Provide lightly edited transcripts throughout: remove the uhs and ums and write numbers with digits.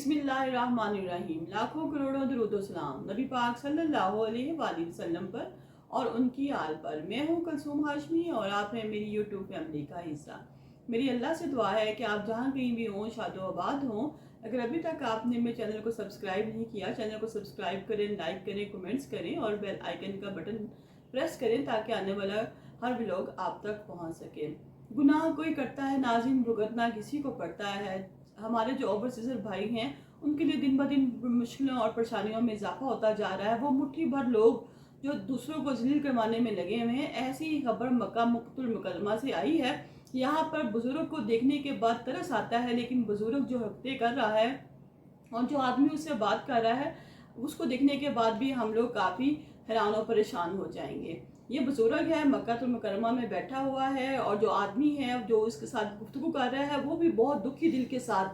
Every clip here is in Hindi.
बिस्मिल्लाहिर्रहमानिर्रहीम। लाखों करोड़ों दुरूद सलाम नबी पाक सल्लल्लाहु अलैहि वसल्लम पर और उनकी आल पर। मैं हूँ कुलसूम हाशमी और आप हैं मेरी यूट्यूब फैमिली का हिस्सा। मेरी अल्लाह से दुआ है कि आप जहाँ कहीं भी हों शादो आबाद हों। अगर अभी तक आपने मेरे चैनल को सब्सक्राइब नहीं किया, चैनल को सब्सक्राइब करें, लाइक करें, कमेंट्स करें और बेल आइकन का बटन प्रेस करें ताकि आने वाला हर व्लॉग आप तक पहुँच सके। गुनाह कोई करता है नाज़रीन, भुगतना किसी को पड़ता है। हमारे जो ओवरसीजर भाई हैं उनके लिए दिन ब दिन मुश्किलों और परेशानियों में इजाफा होता जा रहा है। वो मुट्ठी भर लोग जो दूसरों को जलील करवाने में लगे हुए हैं। ऐसी ही खबर मक्का मुकरमा से आई है। यहाँ पर बुजुर्ग को देखने के बाद तरस आता है, लेकिन बुजुर्ग जो हफ्ते कर रहा है और जो आदमी उससे बात कर रहा है उसको देखने के बाद भी हम लोग काफ़ी हैरान और परेशान हो जाएंगे। ये बुजुर्ग है, मक्का मुकरमा में बैठा हुआ है और जो आदमी है जो इसके साथ गुफ्तगू कर रहा है वो भी बहुत दुखी दिल के साथ,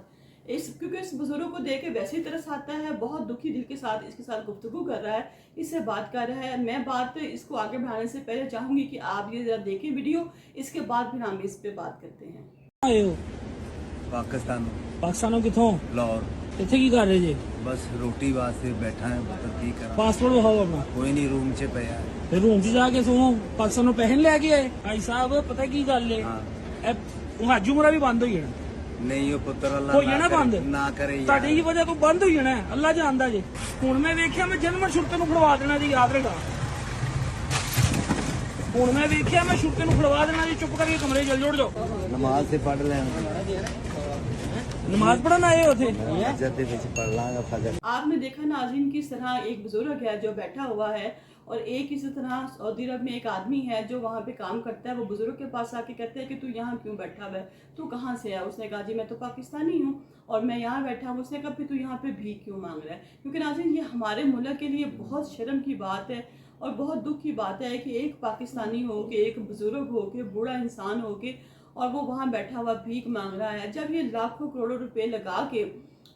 क्योंकि इस बुजुर्ग को देख के वैसे ही तरस आता है। बहुत दुखी दिल के साथ इसके साथ गुफ्तगू कर रहा है, इससे बात कर रहा है। मैं बात इसको आगे बढ़ाने से पहले चाहूंगी कि आप ये जरा देखें वीडियो, इसके बाद फिर हम इस पे बात करते हैं। ਆਏ ਹੋ पाकिस्तान ਪਾਕਿਸਤਾਨੋਂ ਕਿੱਥੋਂ लाहौर ਇੱਥੇ ਕੀ ਕਰ ਰਹੇ ਜੇ बस रोटी वास्ते बैठा है पता की करा ਪਾਸਪੋਰਟ ਵਿਖਾਓ ਆਪਣਾ कोई नहीं रूम च पिया है। ਫਿਰ ਰੂਮ 'ਚ ਜਾ ਕੇ ਸੋਵੋ। ਪਾਕਿਸਤਾਨੋਂ ਪੈਸੇ ਨੀ ਲੈ ਕੇ ਆਏ ਭਾਈ ਸਾਹਿਬ, ਪਤਾ ਕੀ ਗੱਲ ਏ हाँ ਇਹ ਹੱਜ ਉਮਰਾ ਵੀ ਬੰਦ ਹੋਈ ਜਾਣਾ, नहीं हो पुत्र अल्लाह ਹੋਈ ਜਾਣਾ ਬੰਦ। ना करे यार। ਤੁਹਾਡੀ ਹੀ ਵਜ੍ਹਾ ਤੋਂ ਬੰਦ ਹੋਈ ਜਾਣਾ, ਅੱਲਾ ਜਾਣਦਾ ਜੇ। ਹੁਣ ਮੈਂ ਵੇਖਿਆ ਮੈਂ ਜਨਮਨ ਸ਼ੁਰਤੇ ਨੂੰ ਖੜਵਾ ਦੇਣਾ ਜੀ, ਯਾਦ ਰੱਖਾ। ਹੁਣ ਮੈਂ ਵੇਖਿਆ ਮੈਂ ਸ਼ੁਰਤੇ ਨੂੰ ਖੜਵਾ ਦੇਣਾ ਜੀ, ਚੁੱਪ ਕਰਕੇ ਕਮਰੇ ਜਲ ਜੋੜ ਜਾਓ। नमाज से पढ़ लें नमाज पढ़न आए होते जद विच पढ़ लांगा फजर। आपने देखा नाज़रीन किस तरह एक बुजुर्ग है जो बैठा हुआ है और एक इसी तरह सऊदी अरब में एक आदमी है जो वहाँ पे काम करता है। वो बुजुर्ग के पास आके कहते हैं कि तू यहाँ क्यों बैठा हुआ है, तू कहाँ से है। उसने कहा जी मैं तो पाकिस्तानी हूँ और मैं यहाँ बैठा हूँ। उसने कहा फिर तू यहाँ पे भीख क्यों मांग रहा है। क्योंकि नाज़रीन ये हमारे मुल्क के लिए बहुत शर्म की बात है और बहुत दुख की बात है कि एक पाकिस्तानी हो के, एक बुजुर्ग हो के, बूढ़ा इंसान हो के और वो वहाँ बैठा हुआ भीख मांग रहा है। जब ये लाखों करोड़ों रुपए लगा के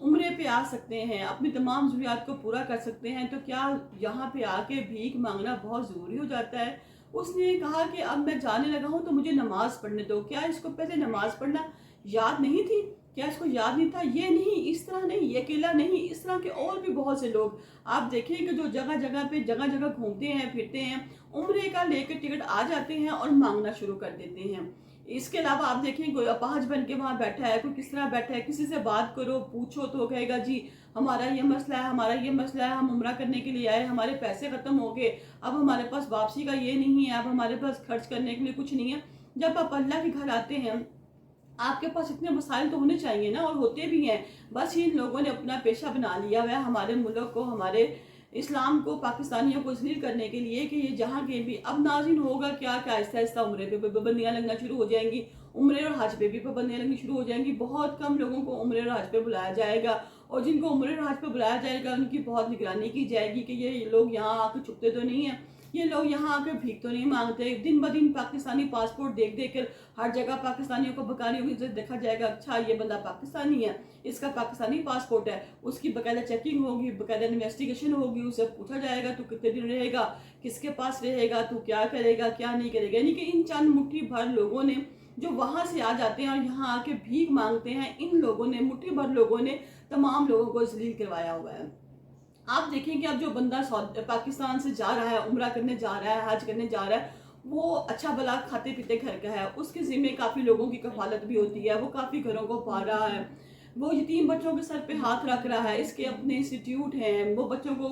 उम्रे पे आ सकते हैं, अपनी तमाम ज़रूरियात को पूरा कर सकते हैं, तो क्या यहाँ पे आके भीख मांगना बहुत ज़रूरी हो जाता है। उसने कहा कि अब मैं जाने लगा हूँ तो मुझे नमाज़ पढ़ने दो। क्या इसको पहले नमाज़ पढ़ना याद नहीं थी? क्या इसको याद नहीं था? ये नहीं, इस तरह नहीं, ये अकेला नहीं, इस तरह के और भी बहुत से लोग आप देखें कि जो जगह जगह घूमते हैं, फिरते हैं, उम्रे का लेकर टिकट आ जाते हैं और मांगना शुरू कर देते हैं। इसके अलावा आप देखें कोई अपाहज बन के वहाँ बैठा है, कोई किस तरह बैठा है, किसी से बात करो, पूछो तो कहेगा जी हमारा ये मसला है, हमारा ये मसला है, हम उम्रा करने के लिए आए, हमारे पैसे ख़त्म हो गए, अब हमारे पास वापसी का ये नहीं है, अब हमारे पास खर्च करने के लिए कुछ नहीं है। जब आप अल्लाह के घर आते हैं आपके पास इतने मसाइल तो होने चाहिए ना, और होते भी हैं। बस इन लोगों ने अपना पेशा बना लिया हुआ है हमारे मुल्क को, हमारे इस्लाम को, पाकिस्तानियों को जलील करने के लिए कि ये जहाँ के भी। अब नाज़रीन होगा क्या कि आहिस्ता आहिस्ता उम्रे पे पाबंदियाँ लगना शुरू हो जाएंगी, उम्रे और हज पे भी पाबंदियाँ लगनी शुरू हो जाएंगी। बहुत कम लोगों को उम्रे और हज पे बुलाया जाएगा और जिनको उम्रे और हज पे बुलाया जाएगा उनकी बहुत निगरानी की जाएगी कि ये लोग यहाँ आकर छुपते तो नहीं हैं, ये लोग यहाँ आकर भीख तो नहीं मांगते। दिन ब दिन पाकिस्तानी पासपोर्ट देख देख कर हर जगह पाकिस्तानियों को बकानियों की नजर देखा जाएगा। अच्छा ये बंदा पाकिस्तानी है, इसका पाकिस्तानी पासपोर्ट है, उसकी बाकायदा चेकिंग होगी, बाकायदा इन्वेस्टिगेशन होगी, उससे पूछा जाएगा तू कितने दिन रहेगा, किसके पास रहेगा, तू क्या करेगा क्या नहीं करेगा। यानी कि इन चंद मुट्ठी भर लोगों ने जो वहाँ से आ जाते हैं और यहाँ आके भीख मांगते हैं, इन लोगों ने, मुट्ठी भर लोगों ने तमाम लोगों को जलील करवाया हुआ है। आप देखें कि अब जो बंदा पाकिस्तान से जा रहा है, उम्रा करने जा रहा है, हज करने जा रहा है, वो अच्छा भला खाते पीते घर का है, उसके ज़िम्मे काफ़ी लोगों की कफालत भी होती है, वो काफ़ी घरों को पा रहा है, वो यतीम बच्चों के सर पे हाथ रख रहा है, इसके अपने इंस्टीट्यूट हैं, वो बच्चों को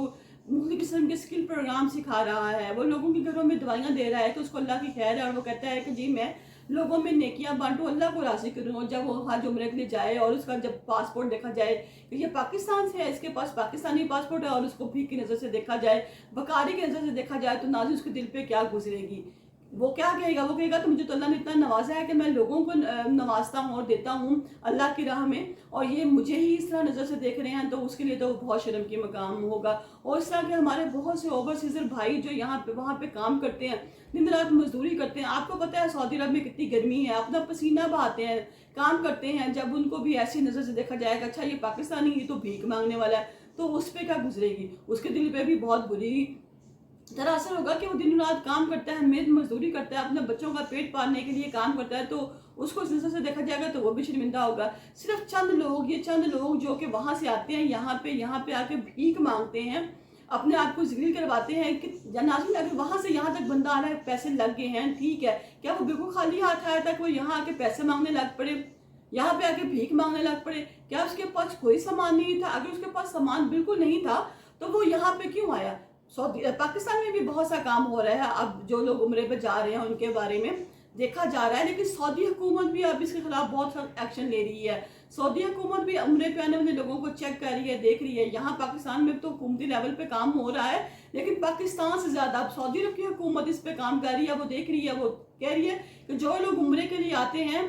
मुख्तलिफ किस्म के स्किल प्रोग्राम सिखा रहा है, वो लोगों के घरों में दवाइयाँ दे रहा है कि उसको अल्लाह की खैर है और वो कहता है कि जी मैं लोगों में नेकियां बांटूं, अल्लाह को राज़ी करूं। जब वो हज उम्रे के लिए जाए और उसका जब पासपोर्ट देखा जाए कि ये पाकिस्तान से है, इसके पास पाकिस्तानी पासपोर्ट है, और उसको भीख की नज़र से देखा जाए, बकारी की नज़र से देखा जाए, तो नाज़रीन उसके दिल पे क्या गुजरेगी। वो क्या कहेगा? वो कहेगा तो मुझे तो अल्लाह ने इतना नवाजा है कि मैं लोगों को नवाजता हूँ और देता हूँ अल्लाह की राह में, और ये मुझे ही इस तरह नज़र से देख रहे हैं, तो उसके लिए तो बहुत शर्म की मकाम होगा। और इस तरह के हमारे बहुत से ओवरसीजर भाई जो यहाँ पे वहाँ पे काम करते हैं, दिन रात मजदूरी करते हैं। आपको पता है सऊदी अरब में कितनी गर्मी है, अपना पसीना बहाते हैं, काम करते हैं। जब उनको भी ऐसी नज़र से देखा जाएगा अच्छा ये पाकिस्तानी, ये तो भीख मांगने वाला है, तो उस पर क्या गुजरेगी, उसके दिल पे भी बहुत बुरी दरअसल होगा कि वो दिन रात काम करता है, मेहनत मजदूरी करता है, अपने बच्चों का पेट पालने के लिए काम करता है, तो उसको इस नजर से देखा जाएगा तो वो भी शर्मिंदा होगा। सिर्फ चंद लोग, ये चंद लोग जो कि वहाँ से आते हैं यहाँ पे आके भीख मांगते हैं, अपने आप को जलील करवाते हैं कि नाज़रीन अगर वहाँ से यहाँ तक बंदा आ रहा है, पैसे लग गए हैं, ठीक है, क्या वो बिल्कुल खाली हाथ आया था कि वो यहाँ आके पैसे मांगने लग पड़े, यहाँ पे आके भीख मांगने लग पड़े? क्या उसके पास कोई सामान नहीं था? अगर उसके पास सामान बिल्कुल नहीं था तो वो यहाँ पे क्यों आया? पाकिस्तान में भी बहुत सा काम हो रहा है, अब जो लोग उम्रे पे जा रहे हैं उनके बारे में देखा जा रहा है, लेकिन सऊदी हुकूमत भी अब इसके खिलाफ बहुत सा एक्शन ले रही है। सऊदी हुकूमत भी उम्रे पे आने वाले लोगों को चेक कर रही है, देख रही है। यहाँ पाकिस्तान में तो हुकूमती लेवल पे काम हो रहा है, लेकिन पाकिस्तान से ज़्यादा अब सऊदी अरब की हुकूमत इस पे काम कर रही है। वो देख रही है, वो कह रही है कि जो लोग उम्रे के लिए आते हैं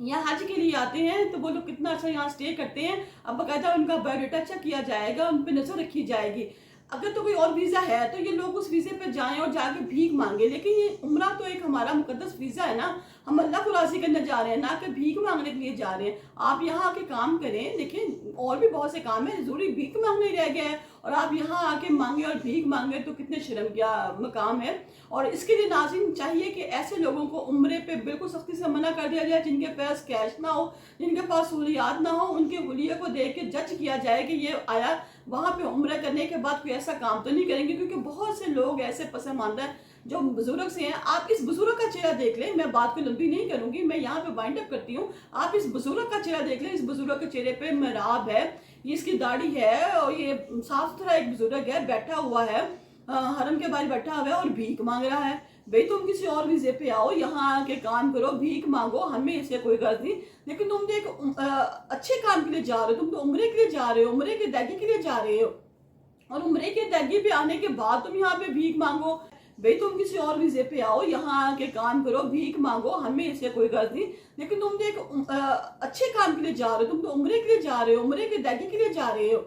या हज के लिए आते हैं तो वो लोग कितना अच्छा यहाँ स्टे करते हैं, अब बाकायदा उनका बायोडाटा चेक किया जाएगा, उन पर नज़र रखी जाएगी। अगर तो कोई और वीज़ा है तो ये लोग उस वीज़े पे जाएं और जाके भीख मांगे, लेकिन ये उम्रा तो एक हमारा मुकद्दस वीज़ा है ना, हम अल्लाह को राज़ी करने जा रहे हैं, ना कि भीख मांगने के लिए जा रहे हैं। आप यहाँ आके काम करें, देखिए और भी बहुत से काम है, ज़रूरी भीख मांगने ही रह गया है, और आप यहाँ आके मांगे और भीख मांगे तो कितने शर्म का मकाम है। और इसके लिए नाज़रीन चाहिए कि ऐसे लोगों को उम्रे पे बिल्कुल सख्ती से मना कर दिया जाए, जिनके पास कैश ना हो, जिनके पास सहूलियात ना हो, उनके हुलिये को देख के जज किया जाए कि ये आया वहाँ पे उम्रा करने के बाद कोई ऐसा काम तो नहीं करेंगे, क्योंकि बहुत से लोग ऐसे पसंदीदा हैं जो बुजुर्ग से हैं। आप इस बुजुर्ग का चेहरा देख लें, मैं बात को लंबी नहीं करूंगी, मैं यहाँ पे वाइंड अप करती हूँ। आप इस बुजुर्ग का चेहरा देख लें, इस बुजुर्ग के चेहरे पे मेहराब है, ये इसकी दाढ़ी है, और ये साफ सुथरा एक बुजुर्ग है, बैठा हुआ है, हरम के बाहर बैठा हुआ है और भीख मांग रहा है। भाई तुम किसी और वीज़े पे आओ, यहाँ आके काम करो, भीख मांगो, हमें इससे कोई गर्ज नहीं, लेकिन तुम एक अच्छे काम के लिए जा रहे हो, तुम तो उम्रे के लिए जा रहे हो, उम्रे के अदायगी के लिए जा रहे हो, और उम्रे के अदायगी पे आने के बाद तुम यहाँ पे भीख मांगो। भाई तुम किसी और वीज़े पे आओ, यहाँ आके काम करो, भीख मांगो, हमें इससे कोई गर्ज नहीं, लेकिन तुम तो एक अच्छे काम के लिए जा रहे हो, तुम तो उम्रे के लिए जा रहे हो, उम्रे के अदायगी के लिए जा रहे हो,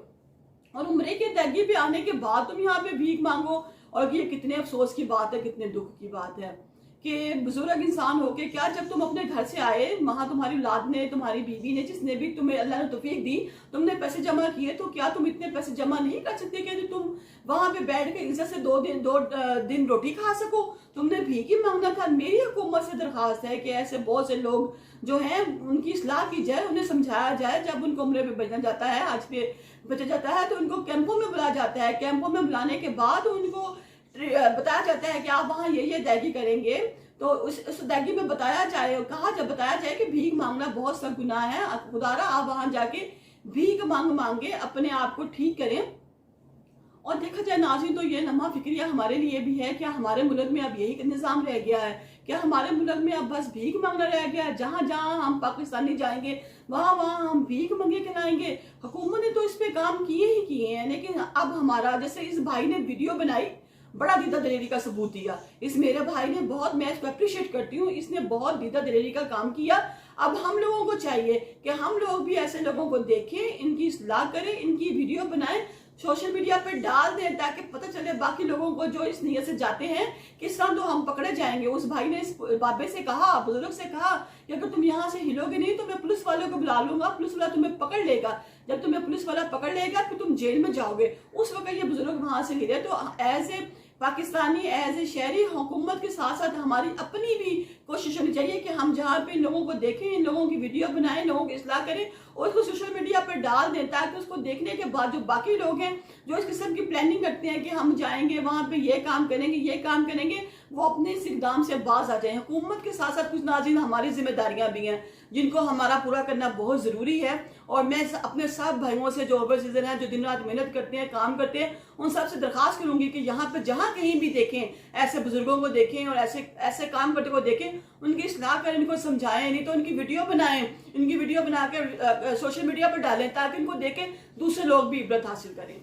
और उम्रे के अदायगी पे आने के बाद तुम यहाँ पे भीख मांगो। और ये कितने अफसोस की बात है, कितने दुख की बात है कि बुजुर्ग इंसान होके क्या, जब तुम अपने घर से आए, वहाँ तुम्हारी औलाद ने, तुम्हारी बीवी ने, जिसने भी तुम्हें अल्लाह ने तौफीक दी, तुमने पैसे जमा किए, तो क्या तुम इतने पैसे जमा नहीं कर सकते कि तुम वहाँ पे बैठ के इज्जत से दो दिन रोटी खा सको? तुमने भीख ही मांगना था। मेरी हुकूमत से दरख्वास्त है कि ऐसे बहुत से लोग जो हैं उनकी इस्लाह की जाए, उन्हें समझाया जाए। जब उनको उम्रे पे भेजा जाता है, आज पे भेजा जाता है, तो उनको कैंपों में बुलाया जाता है। कैंपों में बुलाने के बाद उनको बताया जाता है कि आप वहाँ ये अदायगी करेंगे, तो उस अदायगी में बताया जाए, बताया जाए कि भीख मांगना बहुत सा गुनाह है, खुदारा आप वहाँ जाके भीख मांगे अपने आप को ठीक करें। और देखा जाए नाज़रीन, तो ये नमा फिक्रिया हमारे लिए भी है। क्या हमारे मुल्क में अब यही निज़ाम रह गया है? क्या हमारे मुल्क में अब बस भीख मांगना रह गया है? जहाँ जहाँ हम पाकिस्तानी जाएंगे वहाँ हम भीख मांगे खिलाएंगे? हुकूमत ने तो इस पे काम किए ही किए हैं, लेकिन अब हमारा, जैसे इस भाई ने वीडियो बनाई, बड़ा दीदा दिलेरी का सबूत दिया, इस मेरे भाई ने बहुत, मैं इसको अप्रिशिएट करती हूँ, इसने बहुत दीदा दिलेरी का काम किया। अब हम लोगों को चाहिए कि हम लोग भी ऐसे लोगों को देखें, इनकी इस्लाह करें, इनकी वीडियो बनाएं, सोशल मीडिया पे डाल दें, ताकि पता चले बाकी लोगों को जो इस नीयत से जाते हैं किस तरह तो हम पकड़े जाएंगे। उस भाई ने इस बाबे से कहा, बुजुर्ग से कहा कि अगर तुम यहाँ से हिलोगे नहीं तो मैं पुलिस वालों को बुला लूंगा, पुलिस वाला तुम्हें पकड़ लेगा, जब तुम्हें पुलिस वाला पकड़ लेगा फिर तुम जेल में जाओगे। उस वक्त ये बुजुर्ग वहां से हिले। तो as a Pakistani, as a शहरी, हुकूमत के साथ साथ हमारी अपनी भी कोशिश होनी चाहिए कि हम जहाँ पे इन लोगों को देखें, इन लोगों की वीडियो बनाएं, लोगों की इस्लाह करें और उसको सोशल मीडिया पर डाल दें, ताकि उसको देखने के बाद जो बाकी लोग हैं जो इस किस्म की प्लानिंग करते हैं कि हम जाएंगे वहाँ पे ये काम करेंगे, वो अपने इस इक़दाम से बाज आ जाए। हुकूमत के साथ साथ कुछ नाज़रीन हमारी जिम्मेदारियाँ भी हैं जिनको हमारा पूरा करना बहुत ज़रूरी है। और मैं अपने सब भाइयों से जो ओवरसीजर हैं, जो दिन रात मेहनत करते हैं, काम करते हैं, उन सब से दरख्वास्त करूंगी कि यहाँ पे जहाँ कहीं भी देखें ऐसे बुजुर्गों को देखें और ऐसे काम करते को देखें, उनकी इस्लाह करें, इनको समझाएं, नहीं तो उनकी वीडियो बनाएं, इनकी वीडियो बना कर सोशल मीडिया पर डालें, ताकि इनको देखें दूसरे लोग भी इबरत हासिल करें।